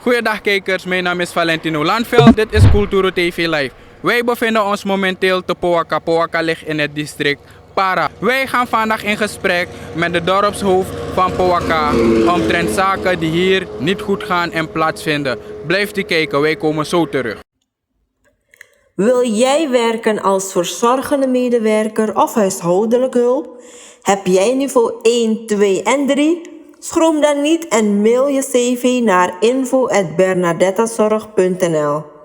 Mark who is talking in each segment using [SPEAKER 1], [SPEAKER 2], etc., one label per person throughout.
[SPEAKER 1] Goeiedag kijkers, mijn naam is Valentino Landveld. Dit is Culturo TV Live. Wij bevinden ons momenteel te Poaka. Poaka ligt in het district Para. Wij gaan vandaag in gesprek met de dorpshoofd van Poaka omtrent zaken die hier niet goed gaan en plaatsvinden. Blijft u kijken, wij komen zo terug.
[SPEAKER 2] Wil jij werken als verzorgende medewerker of huishoudelijk hulp? Heb jij niveau 1, 2 en 3? Schroom dan niet en mail je cv naar info@bernadettazorg.nl.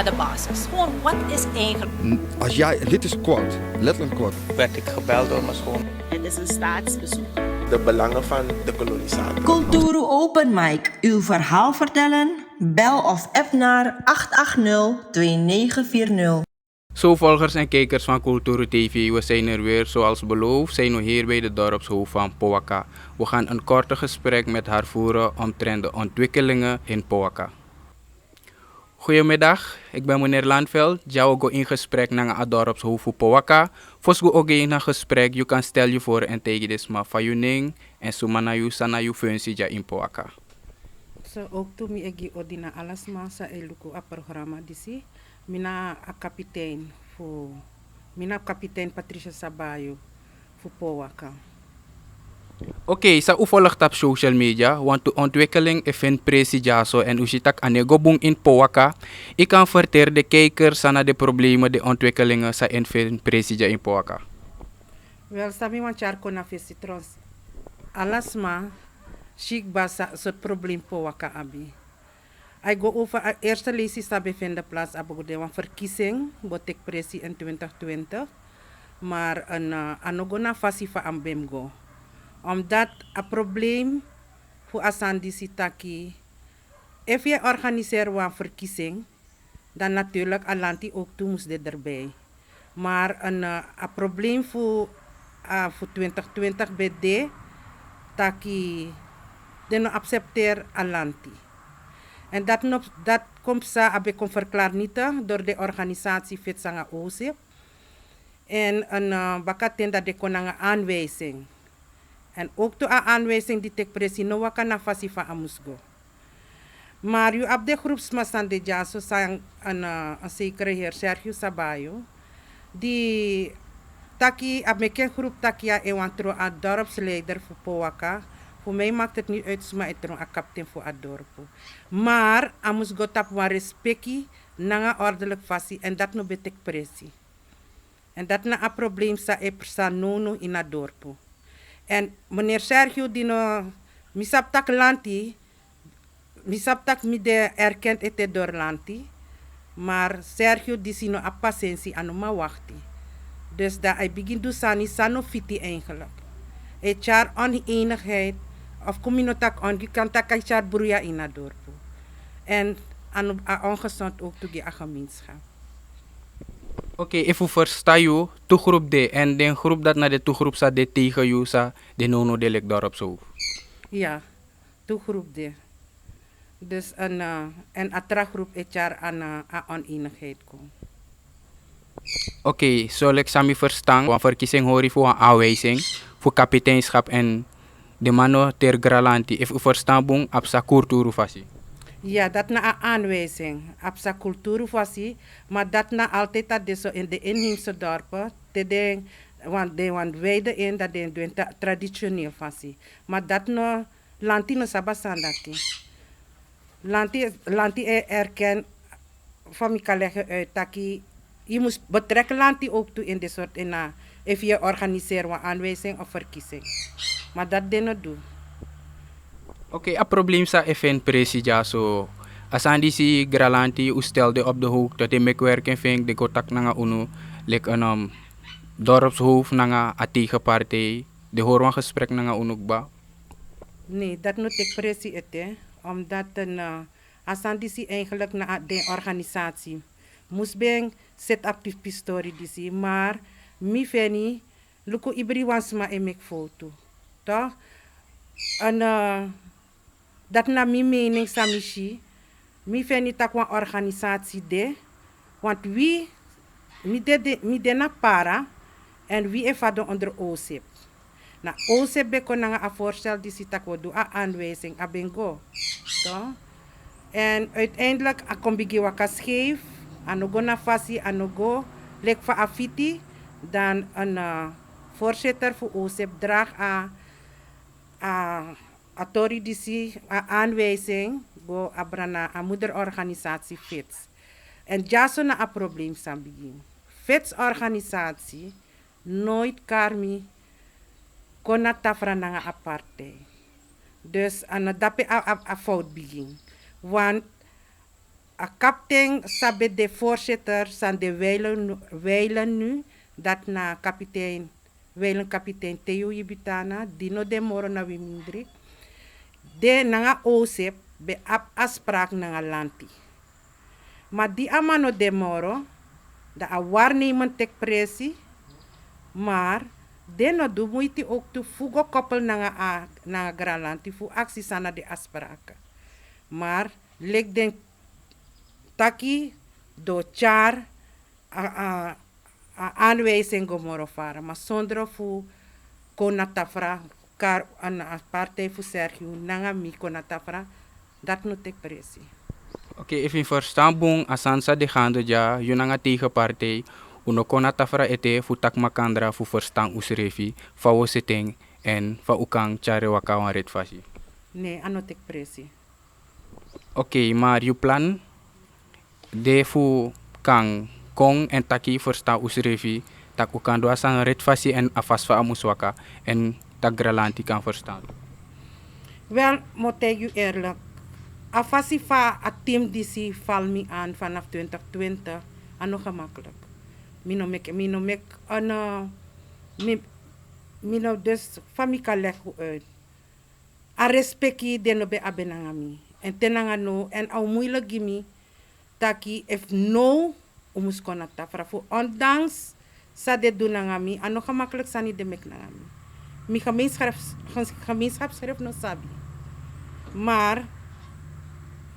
[SPEAKER 3] De basis. Gewoon, wat is eigenlijk?
[SPEAKER 4] Als jij, dit is quote, letterlijk quote.
[SPEAKER 5] Werd ik gebeld door mijn schoon.
[SPEAKER 3] Het is een staatsbezoek.
[SPEAKER 6] De belangen van de kolonisator.
[SPEAKER 2] Culturo Open Mic. Uw verhaal vertellen? Bel of app naar 880-2940.
[SPEAKER 1] Zo volgers en kijkers van Culturo TV, we zijn er weer. Zoals beloofd zijn we hier bij de dorpshoofd van Poaka. We gaan een korte gesprek met haar voeren omtrent de ontwikkelingen in Poaka. Goedemiddag, ik ben meneer Landveld. Jou go in gesprek naar het dorpshoofd van Poaka. Vos go ook in een gesprek, je kan stel je voor en tegen dit maar van je ning en sumana je sana je functie ja in Poaka.
[SPEAKER 7] So ook toen ik egi odina alas masa eluku a programma disi, mina a kapitein fu mina kapitein Patricia Sabayo fu Poaka.
[SPEAKER 1] Oké, sa volgt op social media, want de ontwikkeling is presijaso en usitak anegobung in Poaka. Ik kan vertellen de kijkers aan de problemen, de ontwikkelingen sa in presija in Poaka.
[SPEAKER 7] Wel sabi man char kona fesitrons. Alas ma chic basa soort probleem Poaka abi. I go over a eerste lezing sabi vinden plaats abo de wan verkiezing botek presi in 2020. Maar een anogona fasifa ambemgo. Omdat een probleem voor Asandi Sitaki, if je organiseert een verkiezing, dan natuurlijk Alanti ook toe moest dit erbij. Maar een probleem voor 2020 BD, taki de accepteer Alanti. En dat komt sa abe kon verklaar niet door de organisatie Fitsanga Oze. En een bakaten dat de konanga aanwijzing. En ook de aanwijzing die ik precies no wakana fasi van amusgo. Maar u op de groepsmasan de jaso sang een zekere heer Sergio Sabayo. Die taki op mijn groep takia ewantro a dorpsleider voor Poaka. Voor mij maakt het niet uit, maar het een kapitein voor het dorp. Maar amusgo tap wan respecti nanga ordelijk fasi en dat no betek precies. En dat na een probleem sa e persa nono in het dorp. En meneer Sergio die no misaptak lanti, misaptak mi de erkent ete door lanti, maar Sergio die sino a patiëntie anoma wachti. Dus dat hij begint dus sani sano fiti eigenlijk. E char oneenigheid of communotak on kan tak char bruya in het dorp. En aan ongezond ook toe a gemeenschap.
[SPEAKER 1] Oké, even versta je, toegroep D en de groep dat naar de toegroep staat de tegen je sa de nono delek dorpshoofd.
[SPEAKER 7] Ja, toegroep D. Dus een attragroep het jaar aan oneenigheid komt.
[SPEAKER 1] Oké, zal ik sami verstaan, een verkiezing hoor je voor een aanwijzing, voor kapiteinschap en de mano ter gralanti. If verstaan boem, op sa kulturu fasi.
[SPEAKER 7] Ja, dat na een aanwijzing. Op sa cultuur was maar dat na altijd dat zo in de inheemse dorpen, want wij in dat de traditioneel was. Maar dat no lanti no sabasan dat. Lanti erken van mij kan leggen uit dat je moet betrekken lanti ook toe in dit soort if je organiseert een aanwijzing of verkiezing. Maar dat dingen doen.
[SPEAKER 1] Oké, een probleem sa FN presija so. Asandi si gralanti u stelde op de hoek dat de mekwerking vindt de kotak nanga uno lek een dorpshoofd nanga a tegenpartij. De hoor een gesprek nanga uno ba.
[SPEAKER 7] Nee, dat moet ik precies eten. Omdat Asandi si eigenlijk na de organisatie moest ben set up die pistori disi, maar mi feni luku ibri wansma emek foto. Toch? En Dat na mijn mening samishi, mi vind niet dat een organisatie de, want wie mi de na para en wie even onder OSIP. Na OSIP beko na een voorstel die zit dat doen a aanwijzing a bingo. So, en uiteindelijk a kombigi waka scheef, anogo na fasi, anogo lek fa afiti, dan een voorzitter voor OSIP draagt a authority a aanwijzing go abrana a moederorganisatie FITS. En ja zo na a probleem sam begin. FITS organisatie nooit karmi kona tafra na aparte. Dus aan dape a fout begin. Want a kapitein sabe de voorzitter san de wijlen nu dat na kapitein wijlen kapitein Theo Yibitana dino de moro na wimindri de nanga OSIP be afspraak nanga lanti. Maar die amano de moro da a waarnemen tek presi maar de no do moeite ook te fugo koppel nanga gralanti fu actie sana de afspraken. Maar lek den taki do char a aanwijzing gomoro fara. Maar zonder fu konatafra kar an partij fu Sergio nanga mi konatafra dat no tek presi.
[SPEAKER 1] Oké, even verstaan bong asansa de gando ja, yunanga tegenpartij, uno konatafra ete fu tak makandra fu verstaan usrefi, fa wo setting en fa ukang chare wakawan red fasi.
[SPEAKER 7] Nee, ano tek presi.
[SPEAKER 1] Oké, maar je plan de fu kang kong en taki verstaan usrefi, tak ukang doa sang red fasi en afasfa amuswaka en tak gralanti kan verstaan.
[SPEAKER 7] Wel, moet ik u eerlijk. Afasi fa a team die si val me aan vanaf 2020, ano gemakkelijk. Mino mek ano mino dus famika legu uit. A respecti de no be abenangami. En tenangano en au moeilijk gimi taki if no umus konata fra fu ondanks sa de dunangami ano gemakkelijk sani de mek nangami. Mi gemeenschapsschrift no sabi. Maar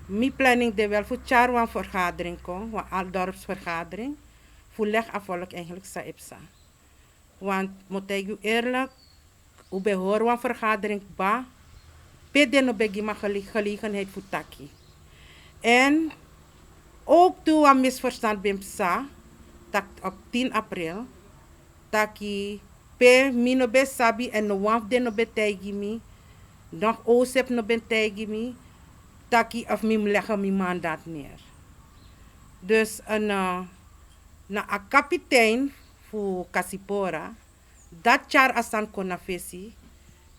[SPEAKER 7] mi planning de wel voor charwan vergadering kon, een aldorpsvergadering, voor leg afvallig eigenlijk sa ipsa. Want moet ik u eerlijk, u behoor een vergadering ba, pede no begi ma gelegenheid voor taki. En ook toen een misverstand bim sa, tak op 10 april, taki pe mi no be sabi en no waf de no be tegi mi, nog OSEP no ben tegi mi, taki of mi leggen mi mandaat neer. Dus na a kapitein voor Kasipora, dat jaar asan kona fesi,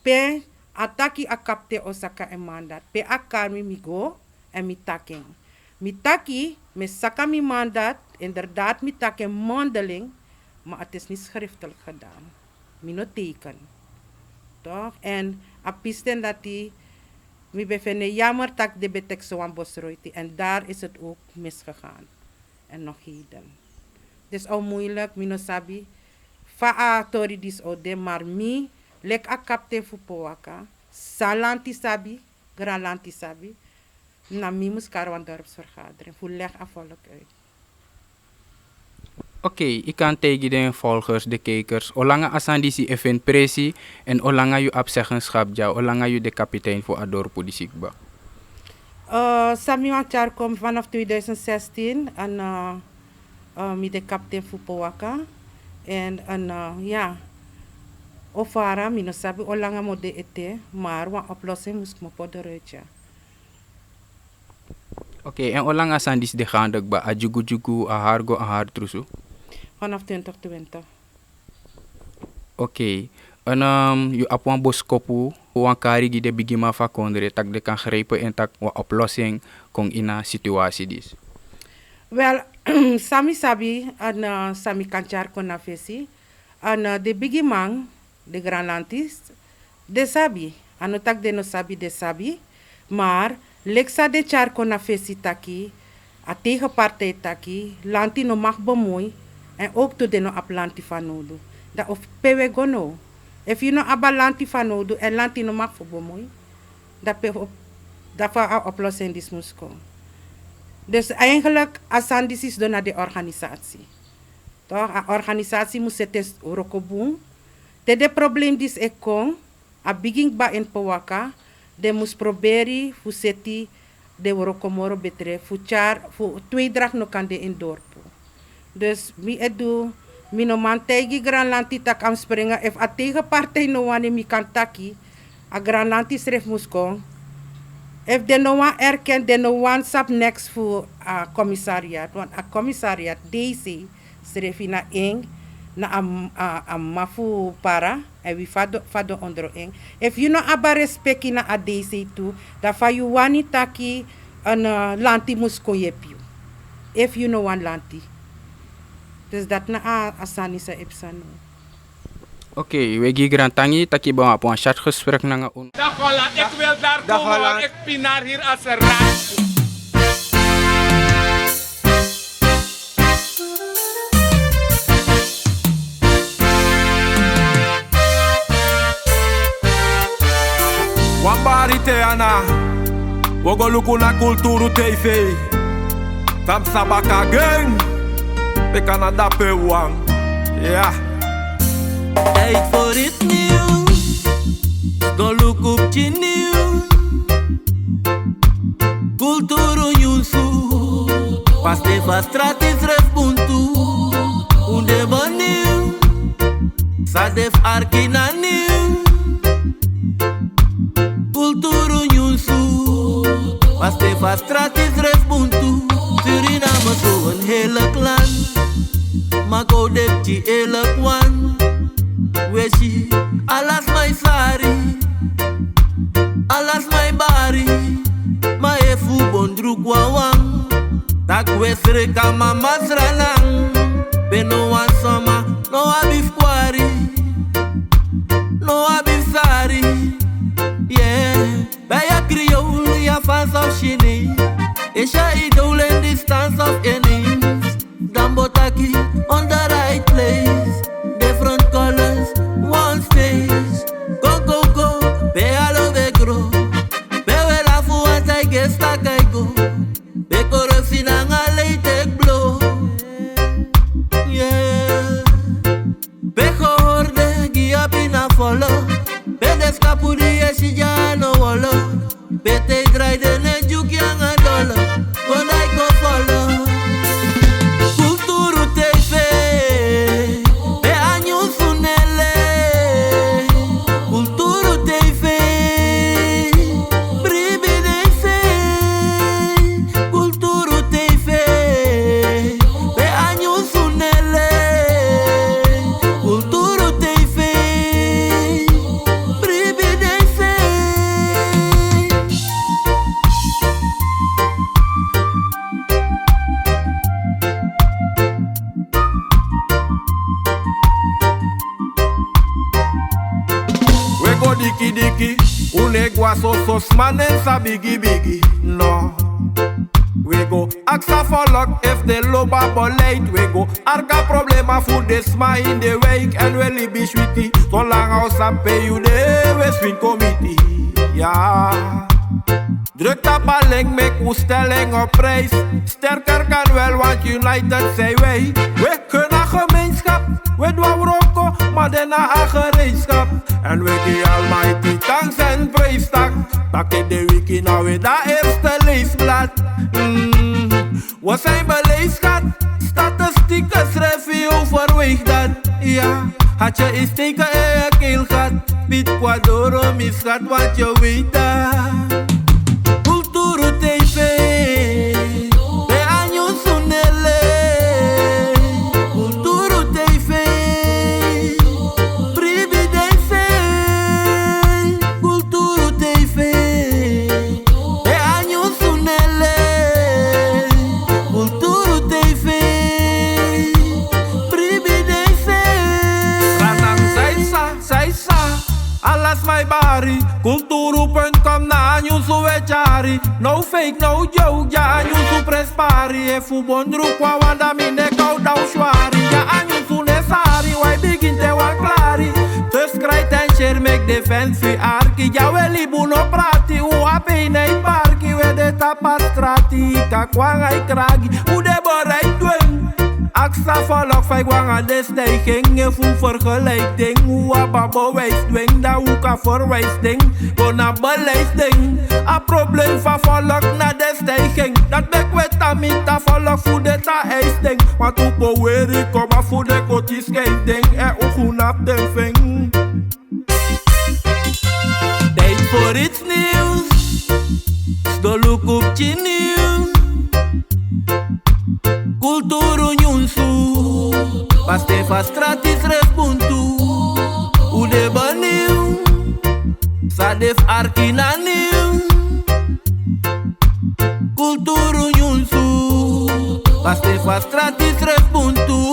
[SPEAKER 7] pe ataki a kapte osaka en mandaat, pe akar mi go en mi taking. Mi taki, me saka mi mandaat, inderdaad mi taking mondeling, maar het is niet schriftelijk gedaan. Mi no teken. Toch? En a pisten dat die mi bevinden jammer dat de betek zo'n bosroiti en daar is het ook misgegaan. En nog heden. Het is al moeilijk, mi no sabi. Fa authorities ode, maar mi lek a kapten fu powaka. Salanti sabi, gralanti sabi. Na mi mus karwan dorpsvergadering. Fu leg afvallig uit.
[SPEAKER 1] Oké, ik kan tegen de volgers, de kijkers, olanga asandisi event presi en olanga je afzeggenschap ja, olanga je de kapitein voor Adorpo die ziekba.
[SPEAKER 7] Sami jaar komt vanaf 2016 en mi de kapitein voor Powaka en ja, ofara mi no sabi olanga mo de ete, maar een oplossing moest mo po de
[SPEAKER 1] Oké, en olanga asandisi de gaandag ba a jugu a hargo a har trusu?
[SPEAKER 7] Vanaf 2020.
[SPEAKER 1] Oké, en je op een boskopu, een karigi de bigima van kondre, tak de kan grijpen en tak een oplossing kon in een situatie dis.
[SPEAKER 7] Wel, sami sabi en sami kanchar kona fesi en de bigimang, de granlantis, de sabi, anu tak de no sabi de sabi, maar leksa de char kona fesi taki, a tegenpartij taki, lanti no mag bemoei, en ook to de no ap lanti van nodu. Dat of pewe gono. If you no aba lanti van nodu en lanti no mag voor bemoei, dat pe op Daarvoor een oplossing die moest komen. Dus eigenlijk, Asandis is door naar de organisatie. Toch? Een organisatie moet zitten rokoboom. De probleem die ik kom, a begin ba in Powaka, de moest proberen hoe zeti de rokomoro betreft, voor 2 dag no kan de in dorpo. Dus mi edu, mi no man tegi granlanti tak am springen, if a tegenpartij no wane mi kan taki, a granlanti schrijf moest komen. If de no one erkent, de no one sap next voor a commissariat. Want a commissariat, deze schrijf na eng, na a mafu para, en we fado onder eng. If you no aba respect na a deze toe, dan fa you wani taki een lanti musko yepiu. If you no one lanti. Dus dat na a sanisa epsano.
[SPEAKER 1] Oké, we gaan grantangi taki ba op een chatgesprek na un.
[SPEAKER 8] Dag Holland, ik wil daar komen, want ik pinaar hier als een raad.
[SPEAKER 9] Wambari Teana, wogo luku na Kulturu TV. Tam sabaka gang, de Canada pewang. Ja.
[SPEAKER 10] Tijd voor het nieuws, go look op je nieuws. Kulturu nyusu, pas de vastraat is refbuntu. Unde baniu, sadef arkina nieuw. Kulturu nyusu, pas de vastraat is refbuntu. Suriname zo een hele klan, maar go dep die hele kwan. Weshi, alas my sari, alas my bari, ma efu bondru kwawang, tak wesre kama masranang, beno wan soma, no abif kwari, no abif sari, yeah, baya kriol ya fans of shini, esha idole in distance of innings, Gambotaki on the right place, different colors. One stage, go go go, be alo be grow, be we la fu as I guess like I go, be korosi na ngale take blow, yeah. Be horde gia pina follow, be descapuri esi ja no wolo, be te dry de ne juki anga dollar, when I go follow. Kulturu TV, be anyu sunele.
[SPEAKER 9] Diki diki, unegwa sos manen sa bigi bigi, no. We go aksa for luck if the loba boleit. We go arka problema voor de sma in de week. En we libi sweetie, so lang als pay you de Westwind committee. Ja. Druk dat balling, make uw stelling op prijs. Sterker kan wel, want United zijn wij. We kunnen gemeenschap, we doen roko, maar daarna een gereedschap. En we geven Almighty thanks en praise tak. Tak in de wiki nou weer dat eerste leesblad. We zijn beleefd, schat. Statistieken schrijf je overweeg dat. Ja, had je eens teken in je keel gehad. Piet Quadoro misgaat, want je weet dat. Kulturu TV, be anyu sunele. Kulturu TV, prividence. Kulturu TV, be anyu sunele. Kulturu TV, prividence. Ranang saisa, alas my bari. Kulturu.com na anyu suwechari. No fake, no joke, ja anyu su prespari. E fu bondru kwa wanda mine kau dau shwari. Ja anyu su nesari, wai begin te wan klari. Dus krijt en share make defense fi arki. Ja we libu no prati, u ape nei parki. We de tapastrati, kakwang ay kragi. U de borai dweng. Aksa volk vijf wangen de stijging. Je voelt vergelijking. Hoe ababo wijs dwing. Dat hoe kan voorwijs ding. Go naar beleiding. A probleem van volk naar de stijging. Dat bek wet amita volk voor de ta ijs ding. Want hoe power ik kom af voor de kotjes ding. En ook hoe nap den ving. Tijd voor iets nieuws. Sto look op je nieuws. Cultura Nyunsu Paste fa stratis respuntu Ude baniu Sadef arkina niu Cultura Nyunsu Paste fa stratis respuntu